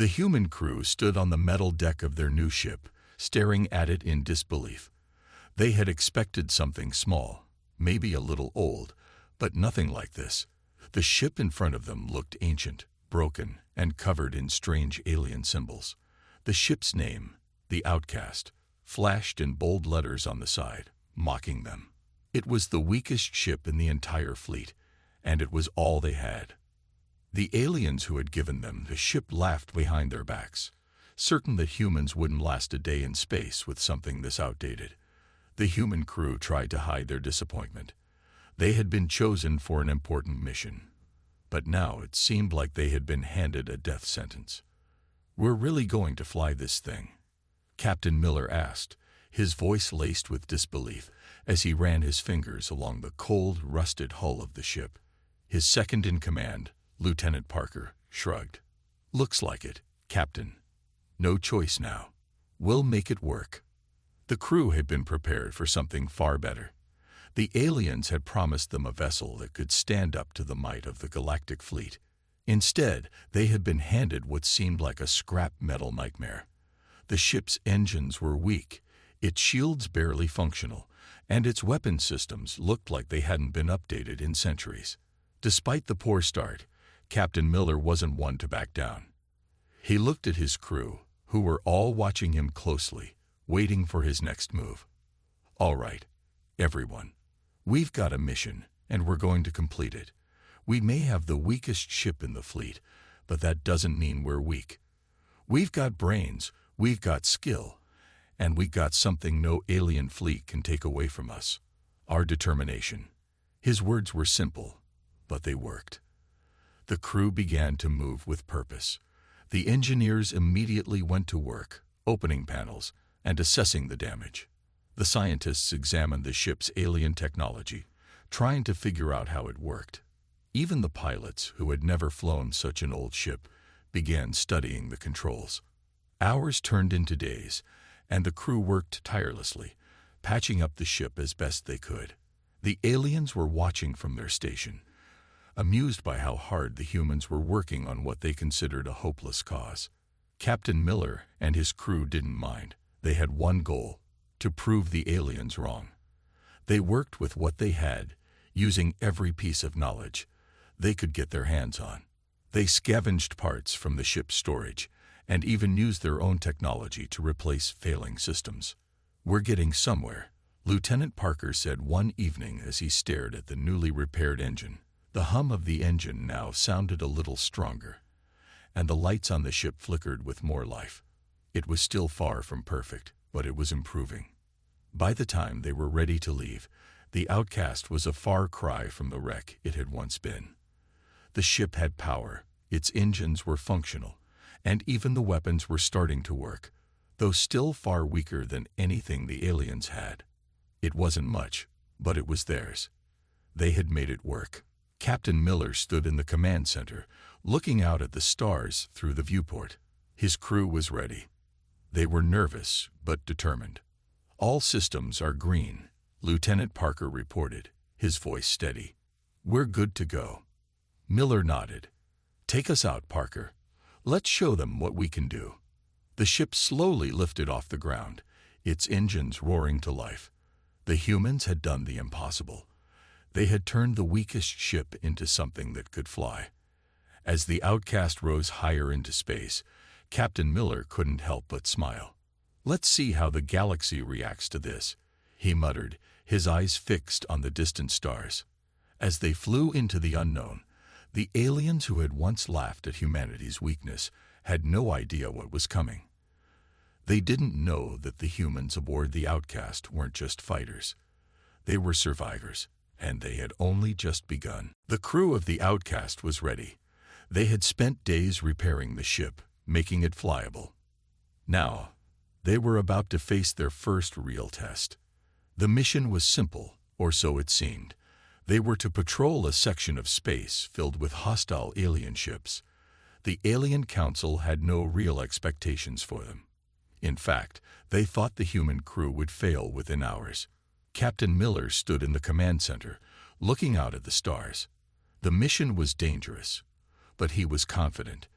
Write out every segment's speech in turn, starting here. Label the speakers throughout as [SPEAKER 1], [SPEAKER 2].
[SPEAKER 1] The human crew stood on the metal deck of their new ship, staring at it in disbelief. They had expected something small, maybe a little old, but nothing like this. The ship in front of them looked ancient, broken, and covered in strange alien symbols. The ship's name, the Outcast, flashed in bold letters on the side, mocking them. It was the weakest ship in the entire fleet, and it was all they had. The aliens who had given them the ship laughed behind their backs, certain that humans wouldn't last a day in space with something this outdated. The human crew tried to hide their disappointment. They had been chosen for an important mission, but now it seemed like they had been handed a death sentence. "We're really going to fly this thing?" Captain Miller asked, his voice laced with disbelief as he ran his fingers along the cold, rusted hull of the ship. His second-in-command, Lieutenant Parker, shrugged. "Looks like it, Captain. No choice now. We'll make it work." The crew had been prepared for something far better. The aliens had promised them a vessel that could stand up to the might of the galactic fleet. Instead, they had been handed what seemed like a scrap metal nightmare. The ship's engines were weak, its shields barely functional, and its weapon systems looked like they hadn't been updated in centuries. Despite the poor start, Captain Miller wasn't one to back down. He looked at his crew, who were all watching him closely, waiting for his next move. "All right, everyone. We've got a mission, and we're going to complete it. We may have the weakest ship in the fleet, but that doesn't mean we're weak. We've got brains, we've got skill, and we've got something no alien fleet can take away from us: our determination." His words were simple, but they worked. The crew began to move with purpose. The engineers immediately went to work, opening panels and assessing the damage. The scientists examined the ship's alien technology, trying to figure out how it worked. Even the pilots, who had never flown such an old ship, began studying the controls. Hours turned into days, and the crew worked tirelessly, patching up the ship as best they could. The aliens were watching from their station, amused by how hard the humans were working on what they considered a hopeless cause. Captain Miller and his crew didn't mind. They had one goal: to prove the aliens wrong. They worked with what they had, using every piece of knowledge they could get their hands on. They scavenged parts from the ship's storage and even used their own technology to replace failing systems. "We're getting somewhere," Lieutenant Parker said one evening as he stared at the newly repaired engine. The hum of the engine now sounded a little stronger, and the lights on the ship flickered with more life. It was still far from perfect, but it was improving. By the time they were ready to leave, the Outcast was a far cry from the wreck it had once been. The ship had power, its engines were functional, and even the weapons were starting to work, though still far weaker than anything the aliens had. It wasn't much, but it was theirs. They had made it work. Captain Miller stood in the command center, looking out at the stars through the viewport. His crew was ready. They were nervous, but determined. "All systems are green," Lieutenant Parker reported, his voice steady. "We're good to go." Miller nodded. "Take us out, Parker. Let's show them what we can do." The ship slowly lifted off the ground, its engines roaring to life. The humans had done the impossible. They had turned the weakest ship into something that could fly. As the Outcast rose higher into space, Captain Miller couldn't help but smile. "Let's see how the galaxy reacts to this," he muttered, his eyes fixed on the distant stars. As they flew into the unknown, the aliens who had once laughed at humanity's weakness had no idea what was coming. They didn't know that the humans aboard the Outcast weren't just fighters. They were survivors, and they had only just begun. The crew of the Outcast was ready. They had spent days repairing the ship, making it flyable. Now, they were about to face their first real test. The mission was simple, or so it seemed. They were to patrol a section of space filled with hostile alien ships. The Alien Council had no real expectations for them. In fact, they thought the human crew would fail within hours. Captain Miller stood in the command center, looking out at the stars. The mission was dangerous, but he was confident.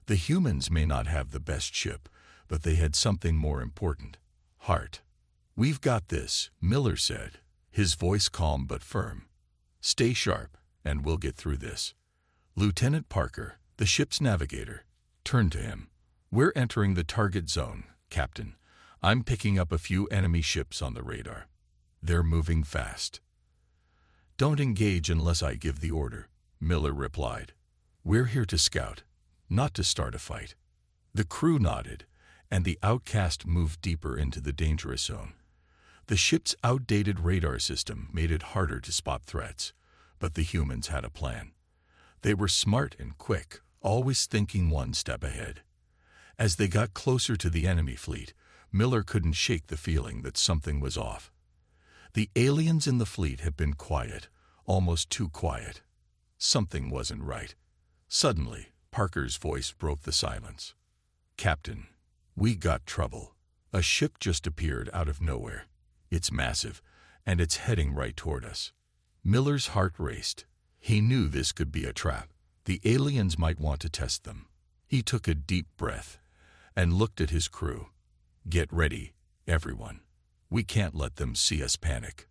[SPEAKER 1] The humans may not have the best ship, but they had something more important: heart. "We've got this," Miller said, his voice calm but firm. "Stay sharp, and we'll get through this." Lieutenant Parker, the ship's navigator, turned to him. "We're entering the target zone, Captain. I'm picking up a few enemy ships on the radar. They're moving fast." "Don't engage unless I give the order," Miller replied. "We're here to scout, not to start a fight." The crew nodded, and the Outcast moved deeper into the dangerous zone. The ship's outdated radar system made it harder to spot threats, but the humans had a plan. They were smart and quick, always thinking one step ahead. As they got closer to the enemy fleet, Miller couldn't shake the feeling that something was off. The aliens in the fleet had been quiet, almost too quiet. Something wasn't right. Suddenly, Parker's voice broke the silence. "Captain, we got trouble. A ship just appeared out of nowhere. It's massive, and it's heading right toward us." Miller's heart raced. He knew this could be a trap. The aliens might want to test them. He took a deep breath and looked at his crew. "Get ready, everyone. We can't let them see us panic."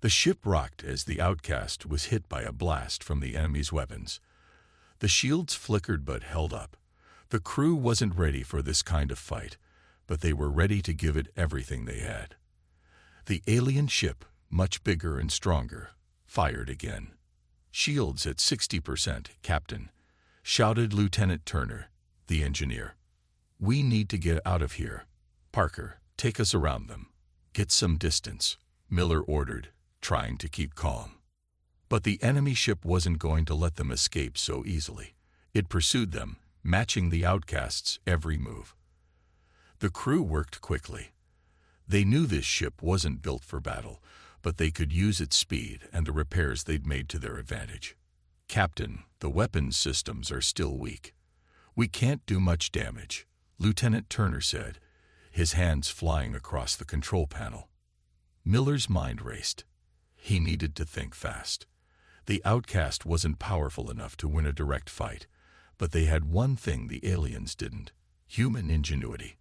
[SPEAKER 1] The ship rocked as the Outcast was hit by a blast from the enemy's weapons. The shields flickered but held up. The crew wasn't ready for this kind of fight, but they were ready to give it everything they had. The alien ship, much bigger and stronger, fired again. "Shields at 60%, Captain," shouted Lieutenant Turner, the engineer. "We need to get out of here. Parker, take us around them." "Get some distance," Miller ordered, trying to keep calm. But the enemy ship wasn't going to let them escape so easily. It pursued them, matching the Outcast's every move. The crew worked quickly. They knew this ship wasn't built for battle, but they could use its speed and the repairs they'd made to their advantage. "Captain, the weapons systems are still weak. We can't do much damage," Lieutenant Turner said, his hands flying across the control panel. Miller's mind raced. He needed to think fast. The Outcast wasn't powerful enough to win a direct fight, but they had one thing the aliens didn't: human ingenuity.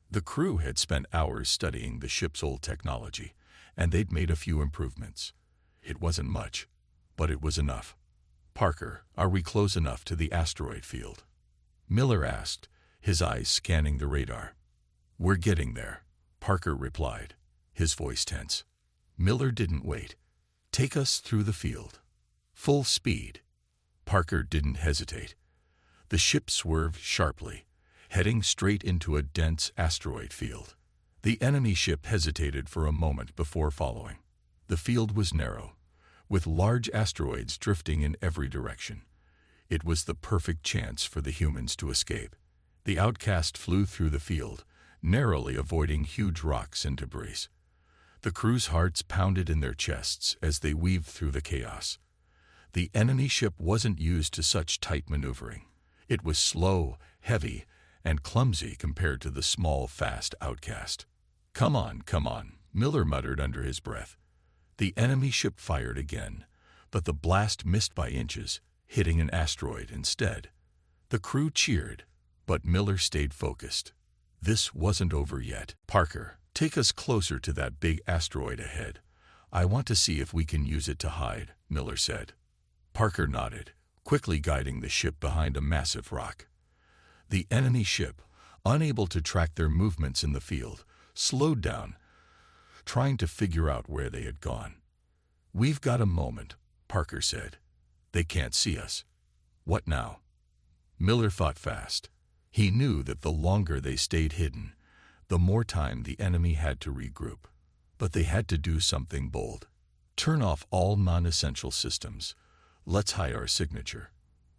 [SPEAKER 1] The crew had spent hours studying the ship's old technology, and they'd made a few improvements. It wasn't much, but it was enough. "Parker, are we close enough to the asteroid field?" Miller asked, his eyes scanning the radar. "We're getting there," Parker replied, his voice tense. Miller didn't wait. "Take us through the field." "Full speed." Parker didn't hesitate. The ship swerved sharply, heading straight into a dense asteroid field. The enemy ship hesitated for a moment before following. The field was narrow, with large asteroids drifting in every direction. It was the perfect chance for the humans to escape. The Outcast flew through the field, narrowly avoiding huge rocks and debris. The crew's hearts pounded in their chests as they weaved through the chaos. The enemy ship wasn't used to such tight maneuvering. It was slow, heavy, and clumsy compared to the small, fast Outcast. Come on," Miller muttered under his breath. The enemy ship fired again, but the blast missed by inches, hitting an asteroid instead. The crew cheered, but Miller stayed focused. This wasn't over yet. "Parker, take us closer to that big asteroid ahead. I want to see if we can use it to hide," Miller said. Parker nodded, quickly guiding the ship behind a massive rock. The enemy ship, unable to track their movements in the field, slowed down, trying to figure out where they had gone. "We've got a moment," Parker said. "They can't see us." "What now?" Miller thought fast. He knew that the longer they stayed hidden, the more time the enemy had to regroup. But they had to do something bold. "Turn off all non-essential systems. Let's hide our signature.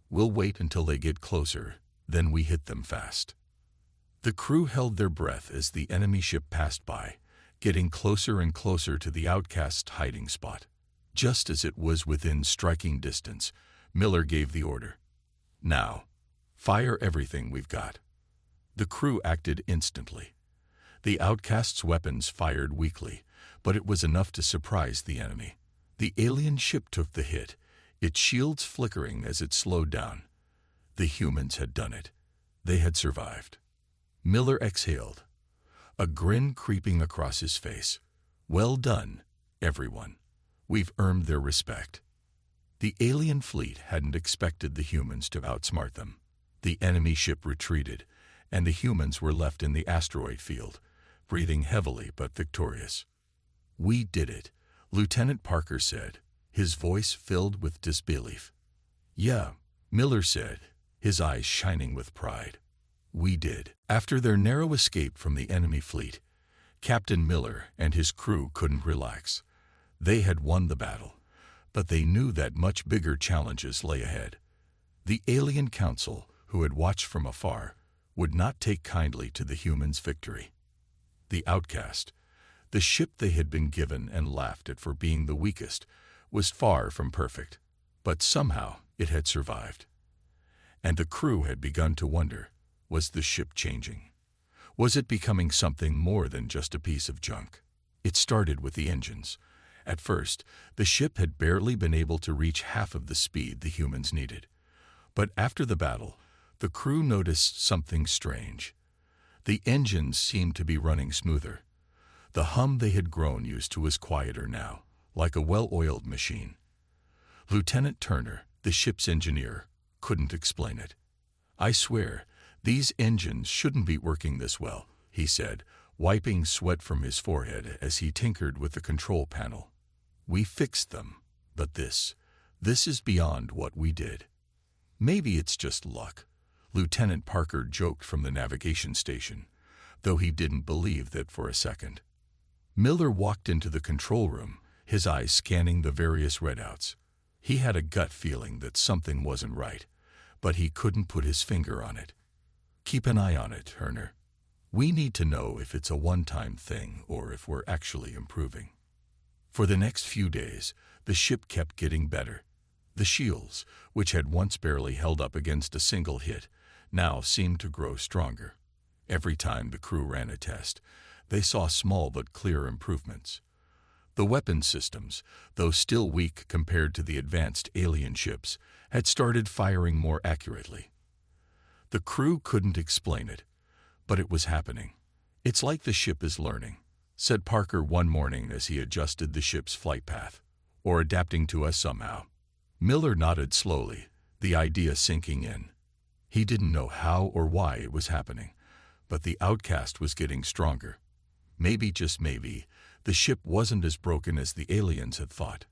[SPEAKER 1] We'll wait until they get closer, then we hit them fast." The crew held their breath as the enemy ship passed by, getting closer and closer to the Outcast's hiding spot. Just as it was within striking distance, Miller gave the order. "Now, fire everything we've got." The crew acted instantly. The Outcast's weapons fired weakly, but it was enough to surprise the enemy. The alien ship took the hit, its shields flickering as it slowed down. The humans had done it. They had survived. Miller exhaled, a grin creeping across his face. Well done, everyone. We've earned their respect. The alien fleet hadn't expected the humans to outsmart them. The enemy ship retreated, and the humans were left in the asteroid field, breathing heavily but victorious. We did it, Lieutenant Parker said, his voice filled with disbelief. Yeah, Miller said, his eyes shining with pride. We did. After their narrow escape from the enemy fleet, Captain Miller and his crew couldn't relax. They had won the battle, but they knew that much bigger challenges lay ahead. The alien council, who had watched from afar, would not take kindly to the humans' victory. The Outcast, the ship they had been given and laughed at for being the weakest, was far from perfect, but somehow it had survived. And the crew had begun to wonder, was the ship changing? Was it becoming something more than just a piece of junk? It started with the engines. At first, the ship had barely been able to reach half of the speed the humans needed. But after the battle, the crew noticed something strange. The engines seemed to be running smoother. The hum they had grown used to was quieter now, like a well-oiled machine. Lieutenant Turner, the ship's engineer, couldn't explain it. I swear, these engines shouldn't be working this well, he said, wiping sweat from his forehead as he tinkered with the control panel. We fixed them, but this is beyond what we did. Maybe it's just luck, Lieutenant Parker joked from the navigation station, though he didn't believe that for a second. Miller walked into the control room, his eyes scanning the various readouts. He had a gut feeling that something wasn't right, but he couldn't put his finger on it. Keep an eye on it, Turner. We need to know if it's a one-time thing or if we're actually improving. For the next few days, the ship kept getting better. The shields, which had once barely held up against a single hit, now seemed to grow stronger. Every time the crew ran a test, they saw small but clear improvements. The weapon systems, though still weak compared to the advanced alien ships, had started firing more accurately. The crew couldn't explain it, but it was happening. It's like the ship is learning, said Parker one morning as he adjusted the ship's flight path, or adapting to us somehow. Miller nodded slowly, the idea sinking in. He didn't know how or why it was happening, but the Outcast was getting stronger. Maybe, just maybe, the ship wasn't as broken as the aliens had thought.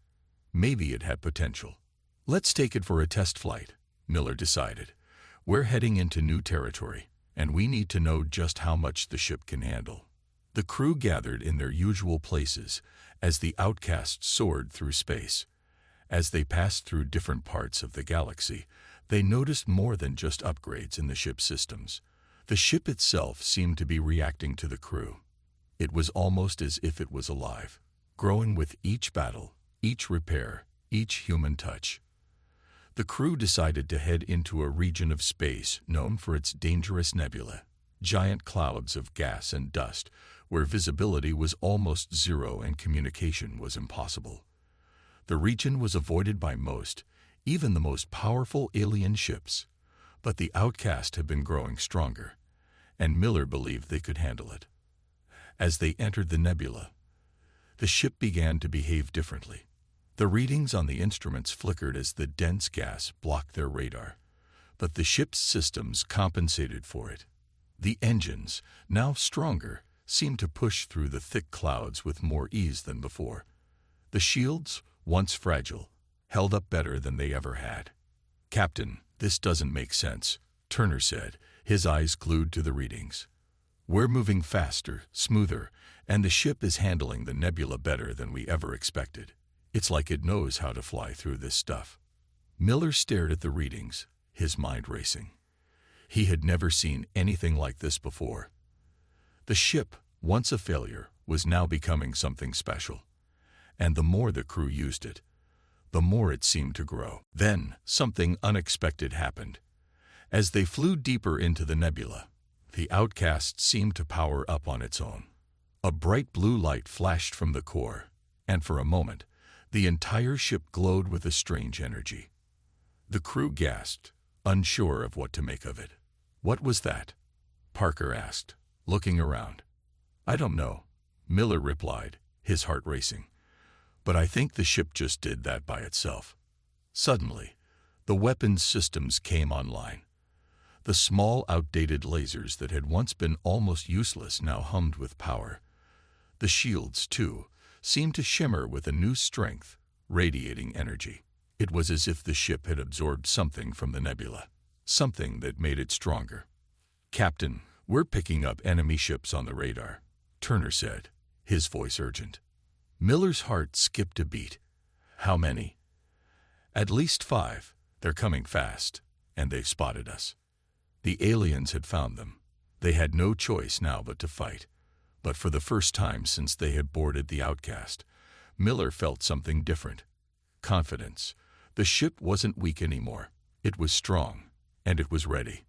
[SPEAKER 1] Maybe it had potential. Let's take it for a test flight, Miller decided. We're heading into new territory, and we need to know just how much the ship can handle. The crew gathered in their usual places as the Outcast soared through space. As they passed through different parts of the galaxy, they noticed more than just upgrades in the ship's systems. The ship itself seemed to be reacting to the crew. It was almost as if it was alive, growing with each battle, each repair, each human touch. The crew decided to head into a region of space known for its dangerous nebula, giant clouds of gas and dust, where visibility was almost zero and communication was impossible. The region was avoided by most, even the most powerful alien ships, but the Outcast had been growing stronger, and Miller believed they could handle it. As they entered the nebula, the ship began to behave differently. The readings on the instruments flickered as the dense gas blocked their radar, but the ship's systems compensated for it. The engines, now stronger, seemed to push through the thick clouds with more ease than before. The shields, once fragile, held up better than they ever had. "Captain, this doesn't make sense," Turner said, his eyes glued to the readings. "We're moving faster, smoother, and the ship is handling the nebula better than we ever expected. It's like it knows how to fly through this stuff." Miller stared at the readings, his mind racing. He had never seen anything like this before. The ship, once a failure, was now becoming something special. And the more the crew used it, the more it seemed to grow. Then, something unexpected happened. As they flew deeper into the nebula, the Outcast seemed to power up on its own. A bright blue light flashed from the core, and for a moment, the entire ship glowed with a strange energy. The crew gasped, unsure of what to make of it. "What was that?" Parker asked, looking around. "I don't know," Miller replied, his heart racing. "But I think the ship just did that by itself." Suddenly, the weapons systems came online. The small, outdated lasers that had once been almost useless now hummed with power. The shields, too, seemed to shimmer with a new strength, radiating energy. It was as if the ship had absorbed something from the nebula, something that made it stronger. "Captain, we're picking up enemy ships on the radar," Turner said, his voice urgent. Miller's heart skipped a beat. "How many?" "At least 5. They're coming fast, and they've spotted us." The aliens had found them. They had no choice now but to fight. But for the first time since they had boarded the Outcast, Miller felt something different. Confidence. The ship wasn't weak anymore. It was strong, and it was ready.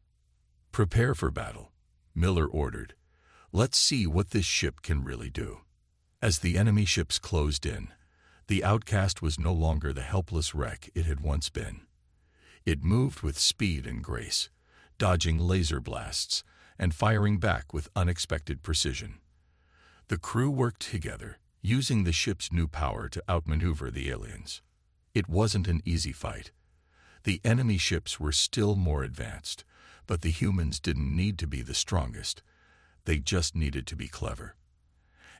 [SPEAKER 1] "Prepare for battle," Miller ordered. "Let's see what this ship can really do." As the enemy ships closed in, the Outcast was no longer the helpless wreck it had once been. It moved with speed and grace, dodging laser blasts and firing back with unexpected precision. The crew worked together, using the ship's new power to outmaneuver the aliens. It wasn't an easy fight. The enemy ships were still more advanced, but the humans didn't need to be the strongest. They just needed to be clever.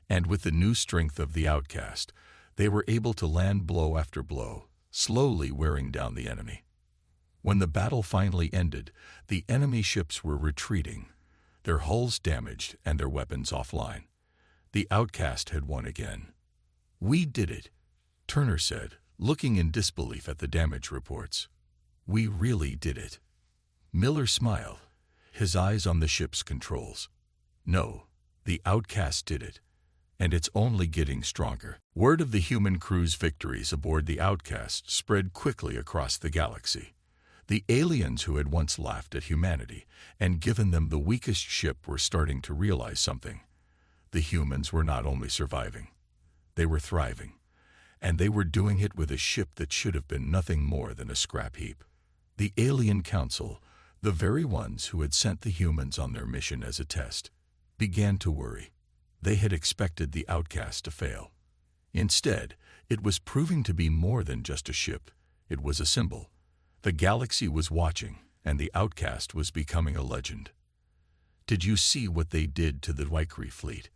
[SPEAKER 1] And with the new strength of the Outcast, they were able to land blow after blow, slowly wearing down the enemy. When the battle finally ended, the enemy ships were retreating, their hulls damaged and their weapons offline. The Outcast had won again. "We did it," Turner said, looking in disbelief at the damage reports. "We really did it." Miller smiled, his eyes on the ship's controls. "No, the Outcast did it, and it's only getting stronger." Word of the human crew's victories aboard the Outcast spread quickly across the galaxy. The aliens who had once laughed at humanity and given them the weakest ship were starting to realize something. The humans were not only surviving, they were thriving, and they were doing it with a ship that should have been nothing more than a scrap heap. The Alien Council, the very ones who had sent the humans on their mission as a test, began to worry. They had expected the Outcast to fail. Instead, it was proving to be more than just a ship. It was a symbol. The galaxy was watching, and the Outcast was becoming a legend. "Did you see what they did to the Valkyrie fleet?"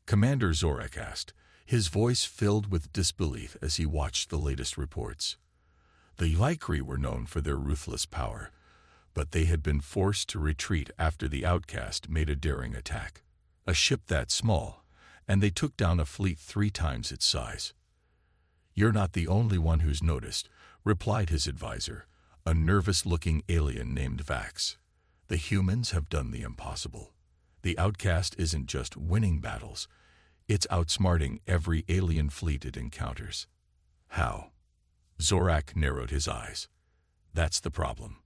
[SPEAKER 1] Commander Zorak asked, his voice filled with disbelief as he watched the latest reports. The Valkyrie were known for their ruthless power, but they had been forced to retreat after the Outcast made a daring attack. A ship that small, and they took down a fleet 3 times its size. "You're not the only one who's noticed," replied his advisor, a nervous-looking alien named Vax. "The humans have done the impossible. The Outcast isn't just winning battles, it's outsmarting every alien fleet it encounters." "How?" Zorak narrowed his eyes. "That's the problem.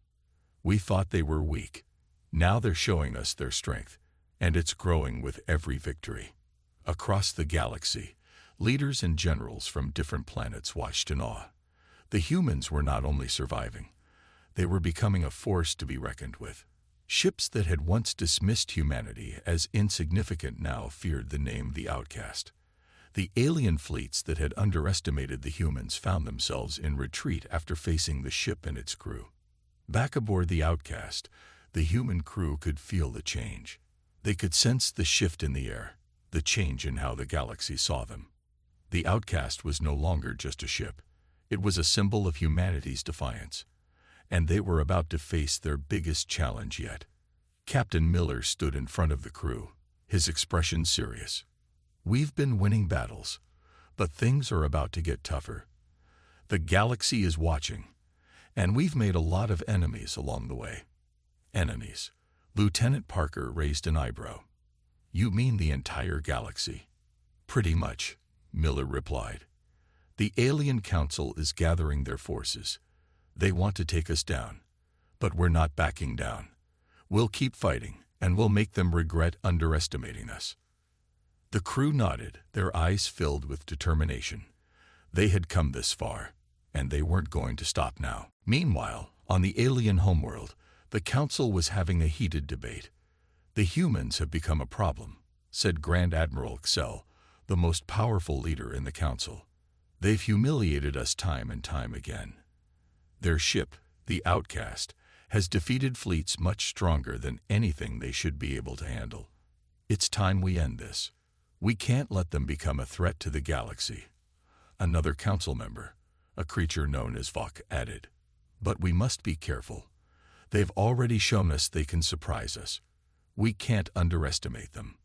[SPEAKER 1] We thought they were weak. Now they're showing us their strength, and it's growing with every victory." Across the galaxy, leaders and generals from different planets watched in awe. The humans were not only surviving, they were becoming a force to be reckoned with. Ships that had once dismissed humanity as insignificant now feared the name the Outcast. The alien fleets that had underestimated the humans found themselves in retreat after facing the ship and its crew. Back aboard the Outcast, the human crew could feel the change. They could sense the shift in the air, the change in how the galaxy saw them. The Outcast was no longer just a ship. It was a symbol of humanity's defiance, and they were about to face their biggest challenge yet. Captain Miller stood in front of the crew, his expression serious. "We've been winning battles, but things are about to get tougher. The galaxy is watching, and we've made a lot of enemies along the way." "Enemies?" Lieutenant Parker raised an eyebrow. "You mean the entire galaxy?" "Pretty much," Miller replied. "The Alien Council is gathering their forces. They want to take us down, but we're not backing down. We'll keep fighting, and we'll make them regret underestimating us." The crew nodded, their eyes filled with determination. They had come this far, and they weren't going to stop now. Meanwhile, on the alien homeworld, The council was having a heated debate. "The humans have become a problem," said Grand Admiral Excel, the most powerful leader in the council. "They've humiliated us time and time again. Their ship, the Outcast, has defeated fleets much stronger than anything they should be able to handle. It's time we end this. We can't let them become a threat to the galaxy." Another council member, a creature known as Vok, added, "But we must be careful. They've already shown us they can surprise us. We can't underestimate them."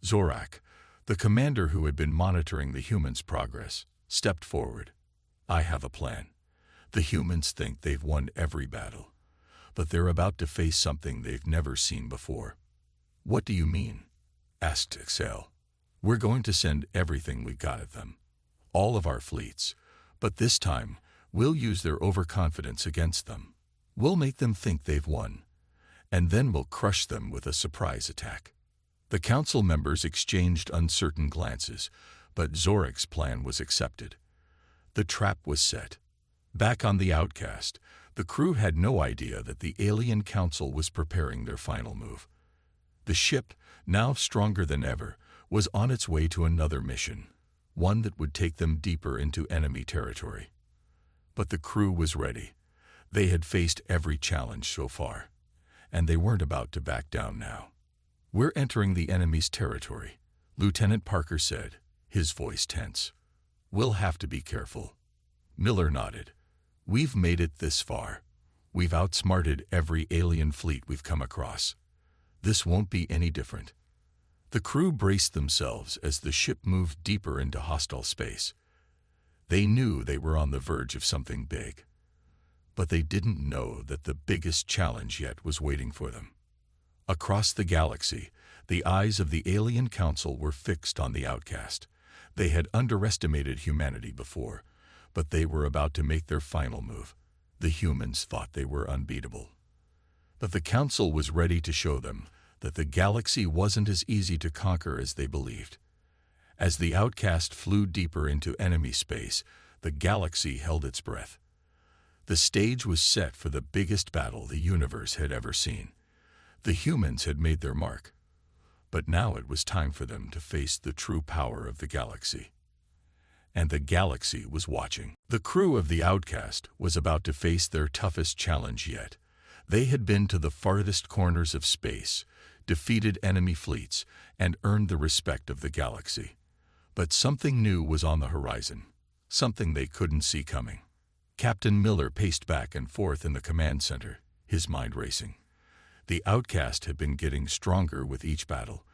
[SPEAKER 1] Zorak, the commander who had been monitoring the humans' progress, stepped forward. "I have a plan. The humans think they've won every battle, but they're about to face something they've never seen before." "What do you mean?" asked Excel. "We're going to send everything we got at them, all of our fleets, but this time we'll use their overconfidence against them. We'll make them think they've won, and then we'll crush them with a surprise attack." The council members exchanged uncertain glances, but Zorak's plan was accepted. The trap was set. Back on the Outcast, the crew had no idea that the alien council was preparing their final move. The ship, now stronger than ever, was on its way to another mission, one that would take them deeper into enemy territory. But the crew was ready. They had faced every challenge so far, and they weren't about to back down now. "We're entering the enemy's territory," Lieutenant Parker said, his voice tense. "We'll have to be careful." Miller nodded. "We've made it this far. We've outsmarted every alien fleet we've come across. This won't be any different." The crew braced themselves as the ship moved deeper into hostile space. They knew they were on the verge of something big, but they didn't know that the biggest challenge yet was waiting for them. Across the galaxy, the eyes of the alien council were fixed on the Outcast. They had underestimated humanity before, but they were about to make their final move. The humans thought they were unbeatable. But the council was ready to show them that the galaxy wasn't as easy to conquer as they believed. As the Outcast flew deeper into enemy space, the galaxy held its breath. The stage was set for the biggest battle the universe had ever seen. The humans had made their mark, but now it was time for them to face the true power of the galaxy. And the galaxy was watching. The crew of the Outcast was about to face their toughest challenge yet. They had been to the farthest corners of space, defeated enemy fleets, and earned the respect of the galaxy. But something new was on the horizon, something they couldn't see coming. Captain Miller paced back and forth in the command center, his mind racing. The Outcast had been getting stronger with each battle,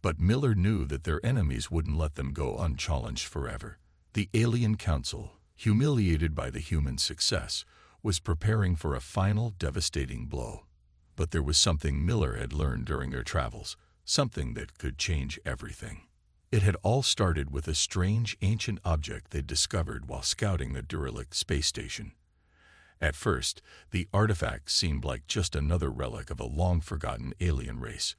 [SPEAKER 1] but Miller knew that their enemies wouldn't let them go unchallenged forever. The alien council, humiliated by the human success, was preparing for a final devastating blow. But there was something Miller had learned during their travels, something that could change everything. It had all started with a strange ancient object they'd discovered while scouting the derelict space station. At first, the artifact seemed like just another relic of a long-forgotten alien race.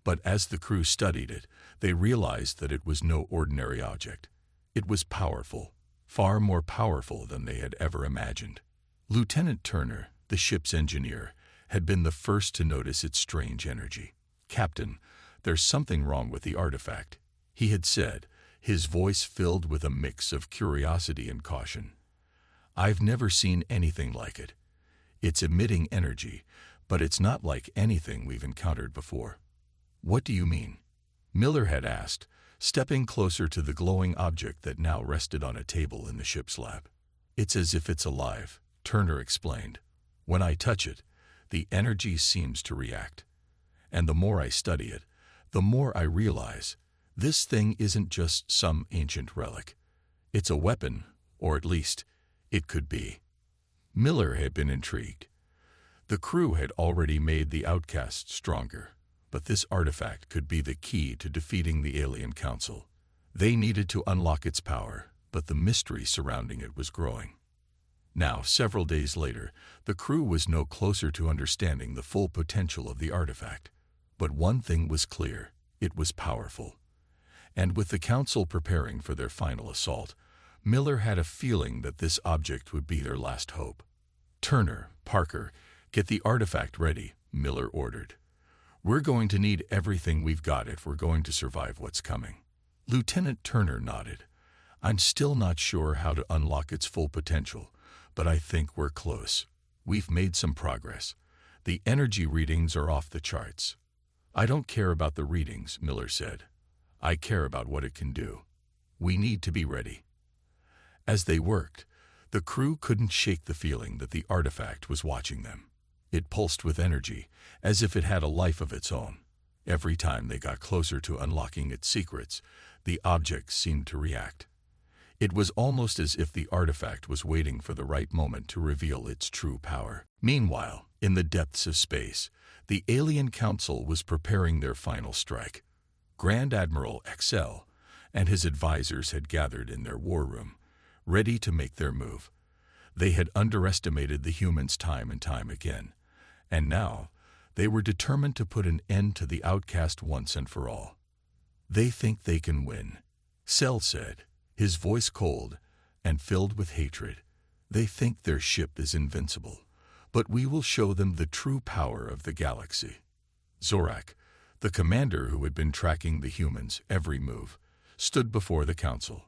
[SPEAKER 1] But as the crew studied it, they realized that it was no ordinary object. It was powerful, far more powerful than they had ever imagined. Lieutenant Turner, the ship's engineer, had been the first to notice its strange energy. "Captain, there's something wrong with the artifact," he had said, his voice filled with a mix of curiosity and caution. "I've never seen anything like it. It's emitting energy, but it's not like anything we've encountered before." "What do you mean?" Miller had asked, stepping closer to the glowing object that now rested on a table in the ship's lab. "It's as if it's alive," Turner explained. "When I touch it, the energy seems to react. And the more I study it, the more I realize this thing isn't just some ancient relic. It's a weapon, or at least, it could be." Miller had been intrigued. The crew had already made the Outcast stronger, but this artifact could be the key to defeating the alien council. They needed to unlock its power, but the mystery surrounding it was growing. Now, several days later, the crew was no closer to understanding the full potential of the artifact. But one thing was clear: it was powerful. And with the council preparing for their final assault, Miller had a feeling that this object would be their last hope. Turner, Parker, Get the artifact ready, Miller ordered. We're going to need everything we've got if we're going to survive what's coming. Lieutenant Turner nodded. I'm still not sure how to unlock its full potential, but I think we're close. We've made some progress. The energy readings are off the charts. I don't care about the readings, Miller said. I care about what it can do. We need to be ready. As they worked, the crew couldn't shake the feeling that the artifact was watching them. It pulsed with energy, as if it had a life of its own. Every time they got closer to unlocking its secrets, the object seemed to react. It was almost as if the artifact was waiting for the right moment to reveal its true power. Meanwhile, in the depths of space, the Alien Council was preparing their final strike. Grand Admiral Excel and his advisors had gathered in their war room, ready to make their move. They had underestimated the humans time and time again, and now they were determined to put an end to the outcast once and for all. They think they can win, Cell said, his voice cold and filled with hatred. They think their ship is invincible, but we will show them the true power of the galaxy. Zorak, the commander who had been tracking the humans' every move, stood before the council.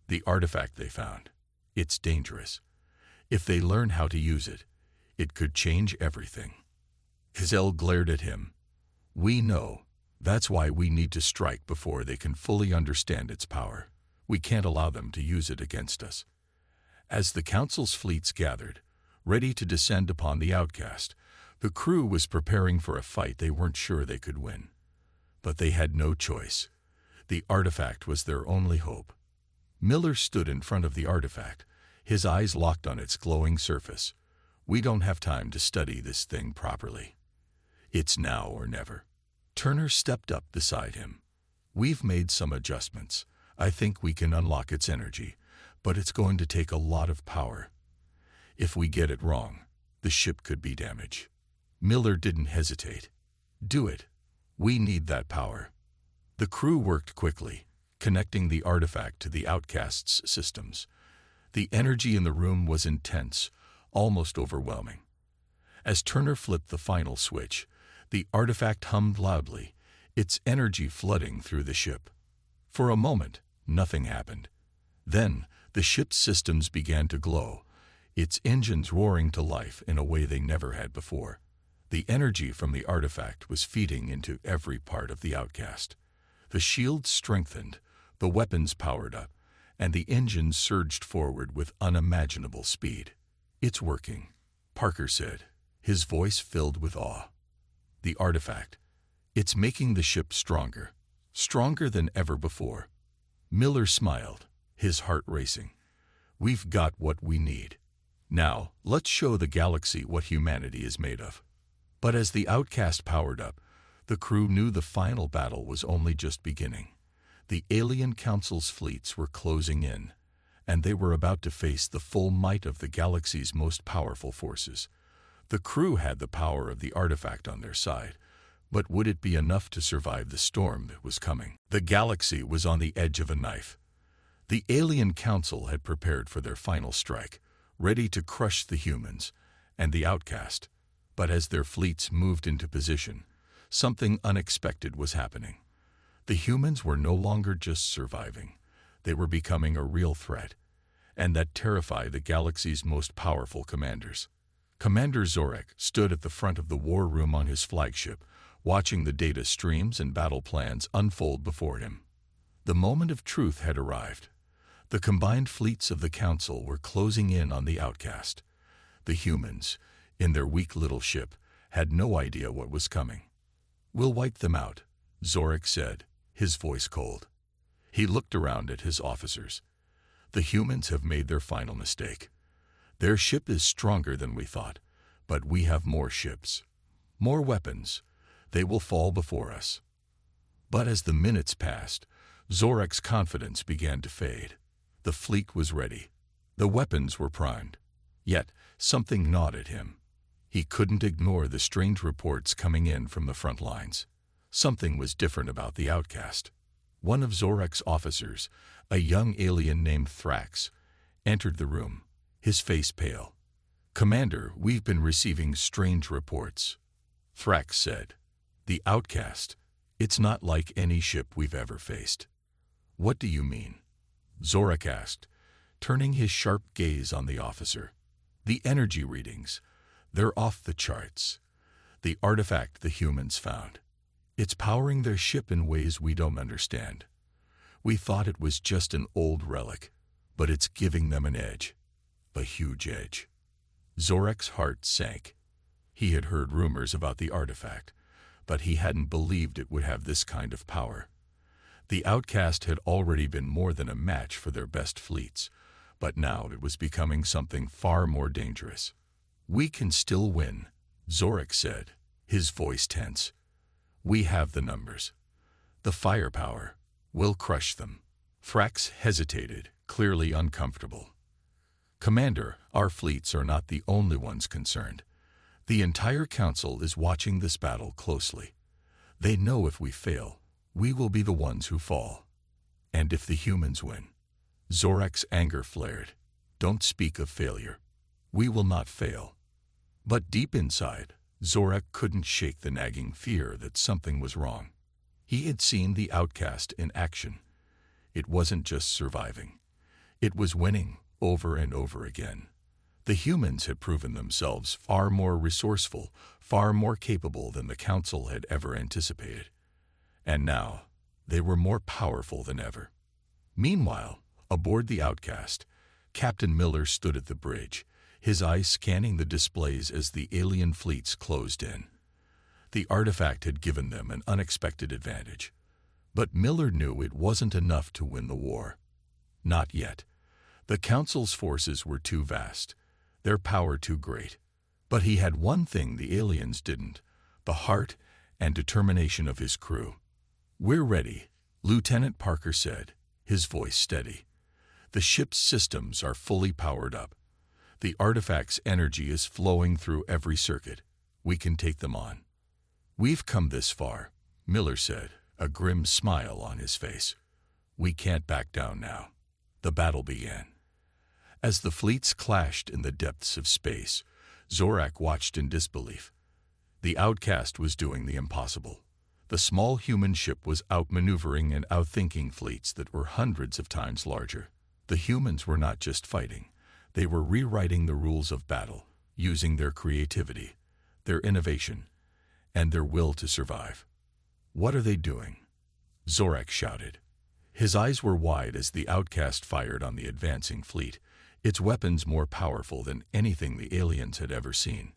[SPEAKER 1] The artifact they found. It's dangerous. If they learn how to use it, it could change everything. Hazel glared at him. We know. That's why we need to strike before they can fully understand its power. We can't allow them to use it against us. As the council's fleets gathered, ready to descend upon the outcast, the crew was preparing for a fight they weren't sure they could win. But they had no choice. The artifact was their only hope. Miller stood in front of the artifact, his eyes locked on its glowing surface. We don't have time to study this thing properly. It's now or never. Turner stepped up beside him. We've made some adjustments. I think we can unlock its energy, but it's going to take a lot of power. If we get it wrong, the ship could be damaged. Miller didn't hesitate. Do it. We need that power. The crew worked quickly, connecting the artifact to the outcast's systems. The energy in the room was intense, almost overwhelming. As Turner flipped the final switch, the artifact hummed loudly, its energy flooding through the ship. For a moment, nothing happened. Then, the ship's systems began to glow, its engines roaring to life in a way they never had before. The energy from the artifact was feeding into every part of the outcast. The shields strengthened, the weapons powered up, and the engines surged forward with unimaginable speed. It's working, Parker said, his voice filled with awe. The artifact. It's making the ship stronger, stronger than ever before. Miller smiled, his heart racing. We've got what we need. Now, let's show the galaxy what humanity is made of. But as the outcast powered up, the crew knew the final battle was only just beginning. The Alien Council's fleets were closing in, and they were about to face the full might of the galaxy's most powerful forces. The crew had the power of the artifact on their side, but would it be enough to survive the storm that was coming? The galaxy was on the edge of a knife. The Alien Council had prepared for their final strike, ready to crush the humans and the outcast. But as their fleets moved into position, something unexpected was happening. The humans were no longer just surviving. They were becoming a real threat, and that terrified the galaxy's most powerful commanders. Commander Zorak stood at the front of the war room on his flagship, watching the data streams and battle plans unfold before him. The moment of truth had arrived. The combined fleets of the Council were closing in on the outcast. The humans, in their weak little ship, had no idea what was coming. We'll wipe them out, Zorak said, his voice cold. He looked around at his officers. The humans have made their final mistake. Their ship is stronger than we thought, but we have more ships, more weapons. They will fall before us. But as the minutes passed, Zorak's confidence began to fade. The fleet was ready. The weapons were primed. Yet, something gnawed at him. He couldn't ignore the strange reports coming in from the front lines. Something was different about the outcast. One of Zorak's officers, a young alien named Thrax, entered the room, his face pale. "Commander, we've been receiving strange reports," Thrax said. "The Outcast. It's not like any ship we've ever faced." "What do you mean?" Zorak asked, turning his sharp gaze on the officer. "The energy readings. They're off the charts. The artifact the humans found. It's powering their ship in ways we don't understand. We thought it was just an old relic, but it's giving them an edge. A huge edge." Zorak's heart sank. He had heard rumors about the artifact, but he hadn't believed it would have this kind of power. The Outcast had already been more than a match for their best fleets, but now it was becoming something far more dangerous. "We can still win," Zorak said, his voice tense. "We have the numbers. The firepower. We'll crush them." Thrax hesitated, clearly uncomfortable. "Commander, our fleets are not the only ones concerned. The entire Council is watching this battle closely. They know if we fail, we will be the ones who fall. And if the humans win." Zorak's anger flared. "Don't speak of failure. We will not fail." But deep inside, Zorak couldn't shake the nagging fear that something was wrong. He had seen the Outcast in action. It wasn't just surviving. It was winning over and over again. The humans had proven themselves far more resourceful, far more capable than the Council had ever anticipated. And now, they were more powerful than ever. Meanwhile, aboard the Outcast, Captain Miller stood at the bridge, his eyes scanning the displays as the alien fleets closed in. The artifact had given them an unexpected advantage. But Miller knew it wasn't enough to win the war. Not yet. The Council's forces were too vast, their power too great. But he had one thing the aliens didn't: the heart and determination of his crew. "We're ready," Lieutenant Parker said, his voice steady. "The ship's systems are fully powered up. The artifact's energy is flowing through every circuit. We can take them on." "We've come this far," Miller said, a grim smile on his face. "We can't back down now." The battle began. As the fleets clashed in the depths of space, Zorak watched in disbelief. The Outcast was doing the impossible. The small human ship was outmaneuvering and outthinking fleets that were hundreds of times larger. The humans were not just fighting. They were rewriting the rules of battle, using their creativity, their innovation, and their will to survive. "What are they doing?" Zorak shouted. His eyes were wide as the Outcast fired on the advancing fleet, its weapons more powerful than anything the aliens had ever seen.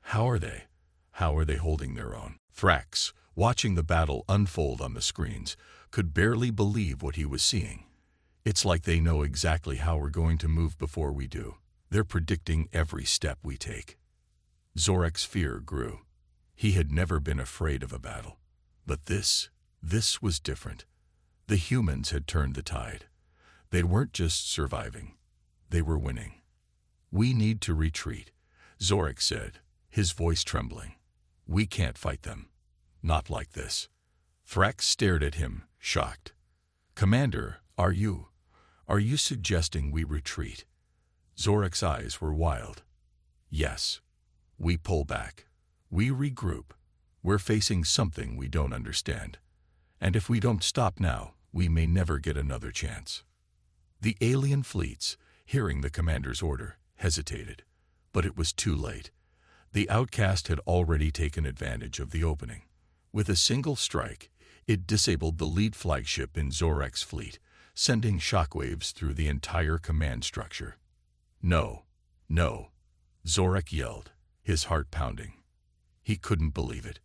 [SPEAKER 1] How are they holding their own? Thrax, watching the battle unfold on the screens, could barely believe what he was seeing. "It's like they know exactly how we're going to move before we do. They're predicting every step we take." Zorak's fear grew. He had never been afraid of a battle. But this was different. The humans had turned the tide. They weren't just surviving. They were winning. "We need to retreat," Zorak said, his voice trembling. "We can't fight them. Not like this." Thrax stared at him, shocked. "Commander, are you suggesting we retreat?" Zorak's eyes were wild. "Yes. We pull back. We regroup. We're facing something we don't understand. And if we don't stop now, we may never get another chance." The alien fleets, hearing the commander's order, hesitated. But it was too late. The Outcast had already taken advantage of the opening. With a single strike, it disabled the lead flagship in Zorak's fleet, sending shockwaves through the entire command structure. "No, no," Zorak yelled, his heart pounding. He couldn't believe it.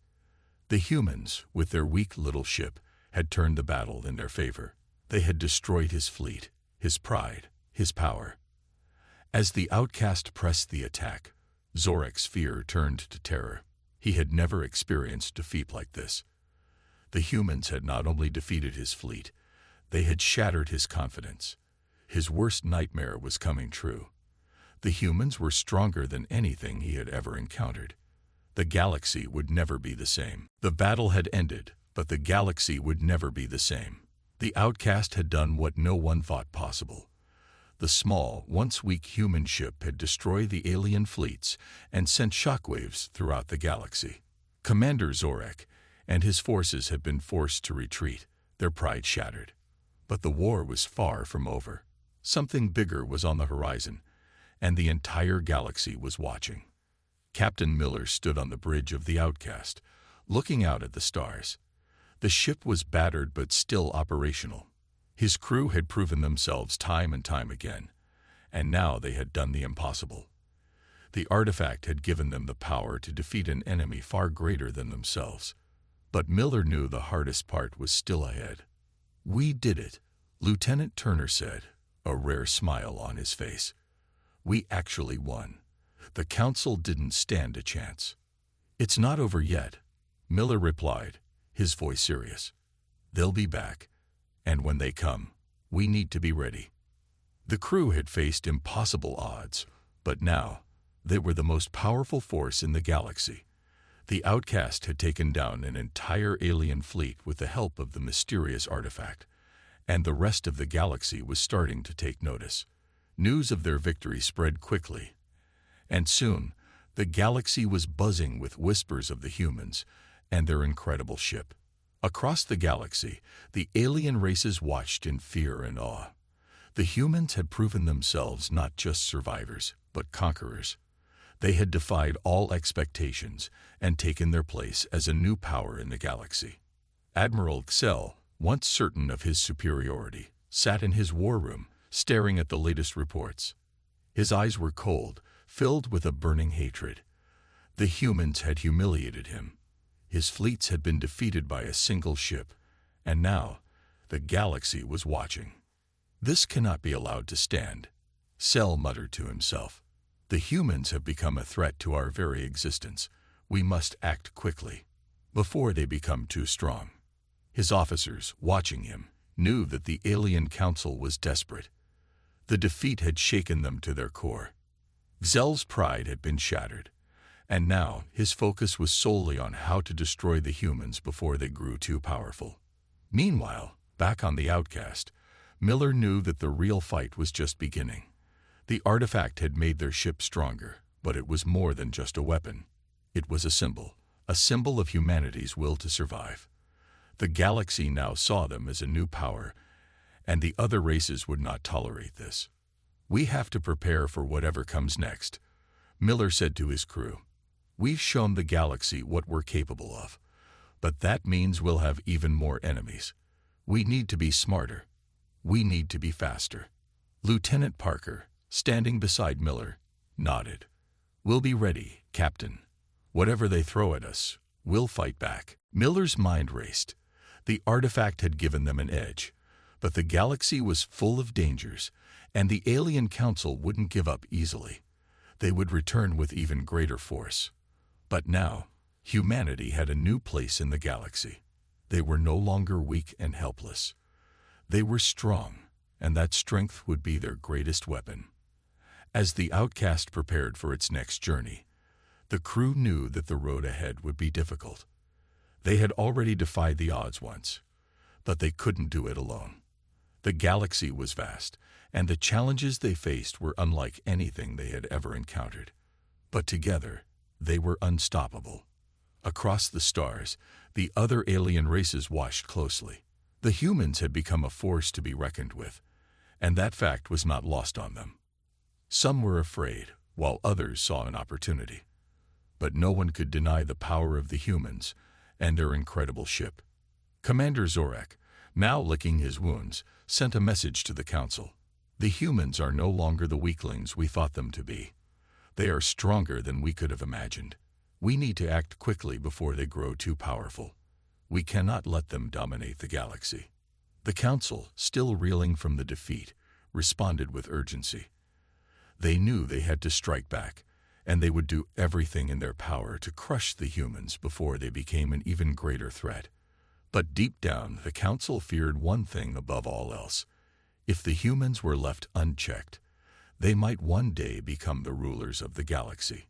[SPEAKER 1] The humans, with their weak little ship, had turned the battle in their favor. They had destroyed his fleet, his pride, his power. As the Outcast pressed the attack, Zorak's fear turned to terror. He had never experienced defeat like this. The humans had not only defeated his fleet, they had shattered his confidence. His worst nightmare was coming true. The humans were stronger than anything he had ever encountered. The galaxy would never be the same. The battle had ended, but the galaxy would never be the same. The Outcast had done what no one thought possible. The small, once weak human ship had destroyed the alien fleets and sent shockwaves throughout the galaxy. Commander Zorak and his forces had been forced to retreat, their pride shattered. But the war was far from over. Something bigger was on the horizon, and the entire galaxy was watching. Captain Miller stood on the bridge of the Outcast, looking out at the stars. The ship was battered but still operational. His crew had proven themselves time and time again, and now they had done the impossible. The artifact had given them the power to defeat an enemy far greater than themselves. But Miller knew the hardest part was still ahead. "We did it," Lieutenant Turner said, a rare smile on his face. "We actually won. The Council didn't stand a chance." "It's not over yet," Miller replied, his voice serious. "They'll be back, and when they come, we need to be ready." The crew had faced impossible odds, but now they were the most powerful force in the galaxy. The Outcast had taken down an entire alien fleet with the help of the mysterious artifact, and the rest of the galaxy was starting to take notice. News of their victory spread quickly, and soon the galaxy was buzzing with whispers of the humans and their incredible ship. Across the galaxy, the alien races watched in fear and awe. The humans had proven themselves not just survivors, but conquerors. They had defied all expectations and taken their place as a new power in the galaxy. Admiral Xel, once certain of his superiority, sat in his war room, staring at the latest reports. His eyes were cold, filled with a burning hatred. The humans had humiliated him. His fleets had been defeated by a single ship, and now the galaxy was watching. "This cannot be allowed to stand," Xel muttered to himself. "The humans have become a threat to our very existence. We must act quickly, before they become too strong." His officers, watching him, knew that the Alien Council was desperate. The defeat had shaken them to their core. Xel's pride had been shattered, and now his focus was solely on how to destroy the humans before they grew too powerful. Meanwhile, back on the Outcast, Miller knew that the real fight was just beginning. The artifact had made their ship stronger, but it was more than just a weapon. It was a symbol of humanity's will to survive. The galaxy now saw them as a new power, and the other races would not tolerate this. "We have to prepare for whatever comes next," Miller said to his crew. "We've shown the galaxy what we're capable of, but that means we'll have even more enemies. We need to be smarter. We need to be faster." Lieutenant Parker, standing beside Miller, nodded. "We'll be ready, Captain. Whatever they throw at us, we'll fight back." Miller's mind raced. The artifact had given them an edge, but the galaxy was full of dangers, and the Alien Council wouldn't give up easily. They would return with even greater force. But now, humanity had a new place in the galaxy. They were no longer weak and helpless. They were strong, and that strength would be their greatest weapon. As the Outcast prepared for its next journey, the crew knew that the road ahead would be difficult. They had already defied the odds once, but they couldn't do it alone. The galaxy was vast, and the challenges they faced were unlike anything they had ever encountered. But together, they were unstoppable. Across the stars, the other alien races watched closely. The humans had become a force to be reckoned with, and that fact was not lost on them. Some were afraid, while others saw an opportunity. But no one could deny the power of the humans and their incredible ship. Commander Zorak, now licking his wounds, sent a message to the Council. "The humans are no longer the weaklings we thought them to be. They are stronger than we could have imagined. We need to act quickly before they grow too powerful. We cannot let them dominate the galaxy." The Council, still reeling from the defeat, responded with urgency. They knew they had to strike back, and they would do everything in their power to crush the humans before they became an even greater threat. But deep down, the Council feared one thing above all else. If the humans were left unchecked, they might one day become the rulers of the galaxy.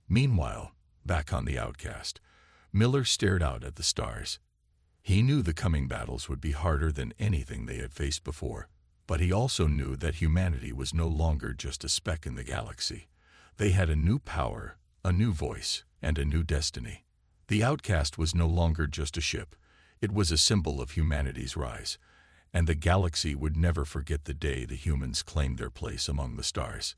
[SPEAKER 1] Meanwhile, back on the Outcast, Miller stared out at the stars. He knew the coming battles would be harder than anything they had faced before. But he also knew that humanity was no longer just a speck in the galaxy. They had a new power, a new voice, and a new destiny. The Outcast was no longer just a ship. It was a symbol of humanity's rise, and the galaxy would never forget the day the humans claimed their place among the stars.